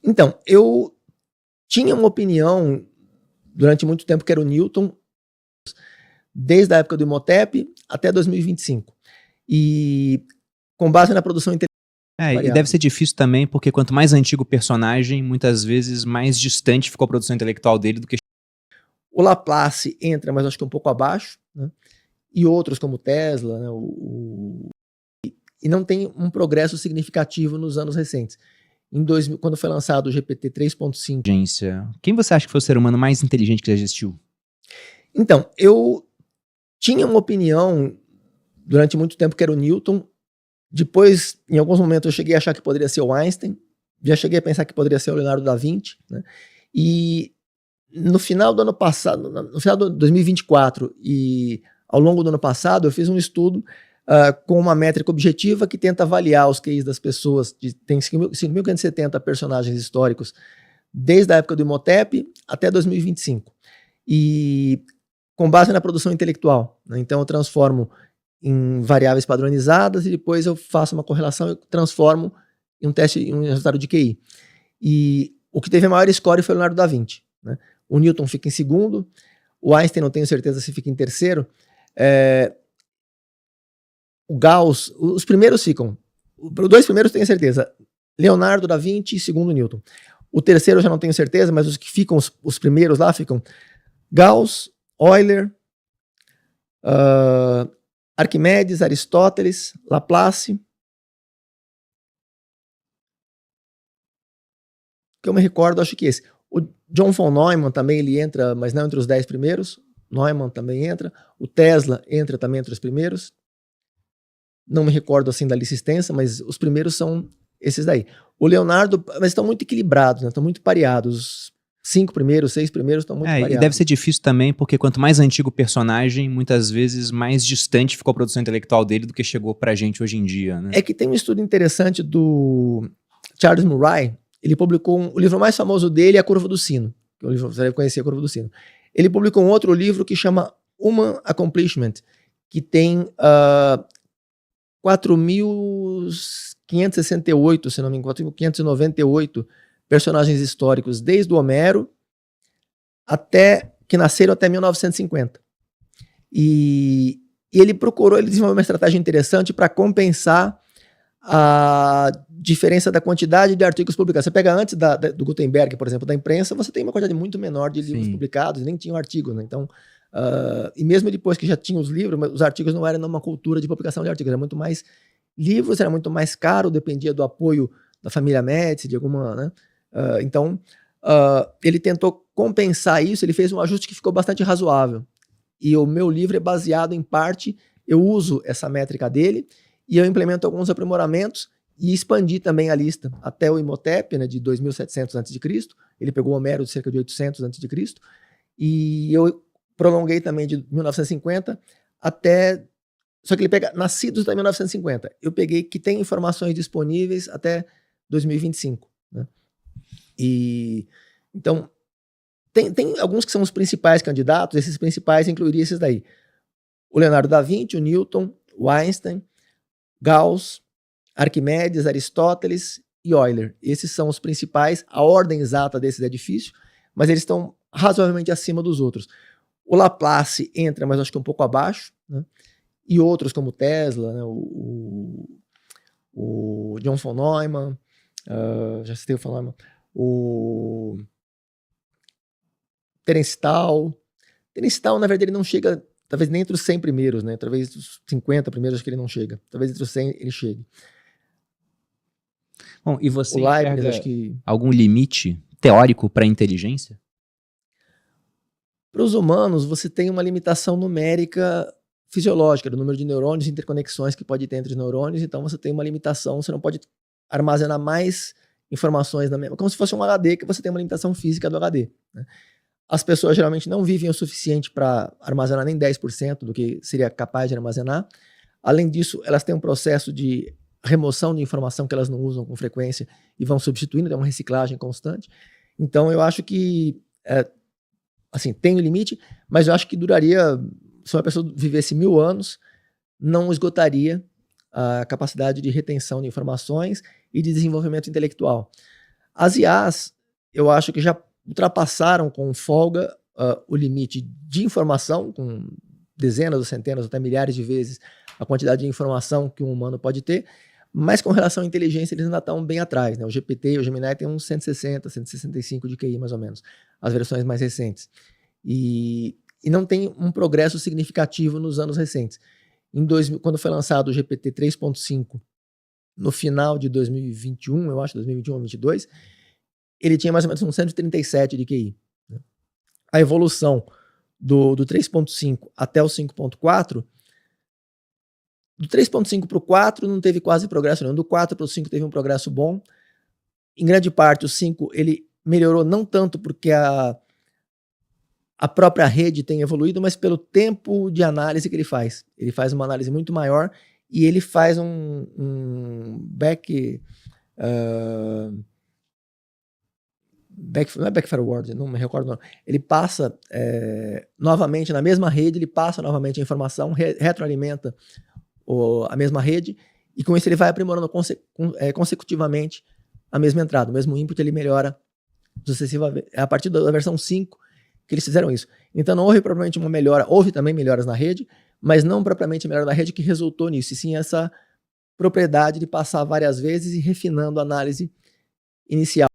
Então, eu tinha uma opinião durante muito tempo que era o Newton, desde a época do Imhotep até 2025. E com base na produção intelectual. E deve ser difícil também, porque quanto mais antigo o personagem, muitas vezes mais distante ficou a produção intelectual dele do que... O Laplace entra, mas acho que um pouco abaixo, né? E outros como Tesla, né? E não tem um progresso significativo nos anos recentes. Quando foi lançado o GPT 3.5. Quem você acha que foi o ser humano mais inteligente que já existiu? Então, eu tinha uma opinião durante muito tempo que era o Newton. Depois, em alguns momentos, eu cheguei a achar que poderia ser o Einstein. Já cheguei a pensar que poderia ser o Leonardo da Vinci, né? E no final do ano passado, no final de 2024 e ao longo do ano passado, eu fiz um estudo com uma métrica objetiva que tenta avaliar os QIs das pessoas. Tem 5.570 personagens históricos desde a época do Imhotep até 2025. E com base na produção intelectual, né? Então eu transformo em variáveis padronizadas e depois eu faço uma correlação e transformo em um teste, em um resultado de QI. E o que teve a maior score foi o Leonardo da Vinci, né? O Newton fica em segundo, o Einstein não tenho certeza se fica em terceiro, o Gauss, os primeiros ficam, os dois primeiros tenho certeza, Leonardo da Vinci e segundo Newton. O terceiro eu já não tenho certeza, mas os que ficam, os primeiros lá ficam Gauss, Euler, Arquimedes, Aristóteles, Laplace. Que eu me recordo, acho que esse. O John von Neumann também ele entra, mas não entre os 10 primeiros. Neumann também entra. O Tesla entra também entre os primeiros. Não me recordo assim da lista extensa, mas os primeiros são esses daí. O Leonardo, mas estão muito equilibrados, né? Estão muito pareados. Os 5 primeiros, 6 primeiros estão muito pareados. E deve ser difícil também, porque quanto mais antigo o personagem, muitas vezes mais distante ficou a produção intelectual dele do que chegou pra gente hoje em dia, né? É que tem um estudo interessante do Charles Murray. Ele publicou o livro mais famoso dele é A Curva do Sino. O livro, você deve conhecer A Curva do Sino. Ele publicou um outro livro que chama Human Accomplishment, que tem 4.568, se não me engano, 4.598 personagens históricos, desde o Homero que nasceram até 1950. E ele desenvolveu uma estratégia interessante para compensar a diferença da quantidade de artigos publicados. Você pega antes do Gutenberg, por exemplo, da imprensa, você tem uma quantidade muito menor de livros publicados, nem tinham artigos, né? Então, e mesmo depois que já tinha os livros, os artigos não eram uma cultura de publicação de artigos, era muito mais livros, era muito mais caro, dependia do apoio da família Médici, de alguma, né? Então, ele tentou compensar isso, ele fez um ajuste que ficou bastante razoável. E o meu livro é baseado em parte, eu uso essa métrica dele, e eu implemento alguns aprimoramentos e expandi também a lista até o Imhotep, né, de 2700 a.C. Ele pegou o Homero de cerca de 800 a.C. E eu prolonguei também de 1950 até... Só que ele pega nascidos até 1950. Eu peguei que tem informações disponíveis até 2025. Né? E então, tem alguns que são os principais candidatos, esses principais incluiria esses daí. O Leonardo da Vinci, o Newton, o Einstein, Gauss, Arquimedes, Aristóteles e Euler. Esses são os principais. A ordem exata desses é difícil, mas eles estão razoavelmente acima dos outros. O Laplace entra, mas acho que um pouco abaixo, né? E outros como Tesla, né? o John von Neumann, já citei o von Neumann, o Terence Tao. Terence Tao, na verdade, ele não chega, talvez nem entre os 100 primeiros, né? Talvez os 50 primeiros, acho que ele não chega. Talvez entre os 100 ele chegue. Bom, e você enxerga algum limite teórico para a inteligência? Para os humanos, você tem uma limitação numérica fisiológica, do número de neurônios e interconexões que pode ter entre os neurônios, então você tem uma limitação, você não pode armazenar mais informações na memória, como se fosse um HD, que você tem uma limitação física do HD. Né? As pessoas geralmente não vivem o suficiente para armazenar nem 10% do que seria capaz de armazenar. Além disso, elas têm um processo de remoção de informação que elas não usam com frequência e vão substituindo, tem uma reciclagem constante. Então eu acho que assim, tem um limite, mas eu acho que duraria, se uma pessoa vivesse 1000 anos, não esgotaria a capacidade de retenção de informações e de desenvolvimento intelectual. As IAs, eu acho que já ultrapassaram com folga o limite de informação, com dezenas ou centenas, até milhares de vezes a quantidade de informação que um humano pode ter, mas com relação à inteligência eles ainda estão bem atrás, né? O GPT e o Gemini têm uns 160, 165 de QI mais ou menos, as versões mais recentes. E não tem um progresso significativo nos anos recentes. Quando foi lançado o GPT 3.5, no final de 2021, eu acho, 2021 ou 2022, ele tinha mais ou menos uns 137 de QI. Né? A evolução do 3.5 até o 5.4, do 3.5 para o 4 não teve quase progresso nenhum, do 4 para o 5 teve um progresso bom. Em grande parte, o 5 ele melhorou não tanto porque a própria rede tem evoluído, mas pelo tempo de análise que ele faz. Ele faz uma análise muito maior e ele faz não é back forward, não me recordo não. Ele passa novamente na mesma rede, ele passa novamente a informação, retroalimenta a mesma rede, e com isso ele vai aprimorando consecutivamente a mesma entrada, o mesmo input ele melhora sucessivamente. É a partir da versão 5 que eles fizeram isso. Então não houve propriamente uma melhora, houve também melhoras na rede, mas não propriamente melhora na rede que resultou nisso, e sim essa propriedade de passar várias vezes e refinando a análise inicial.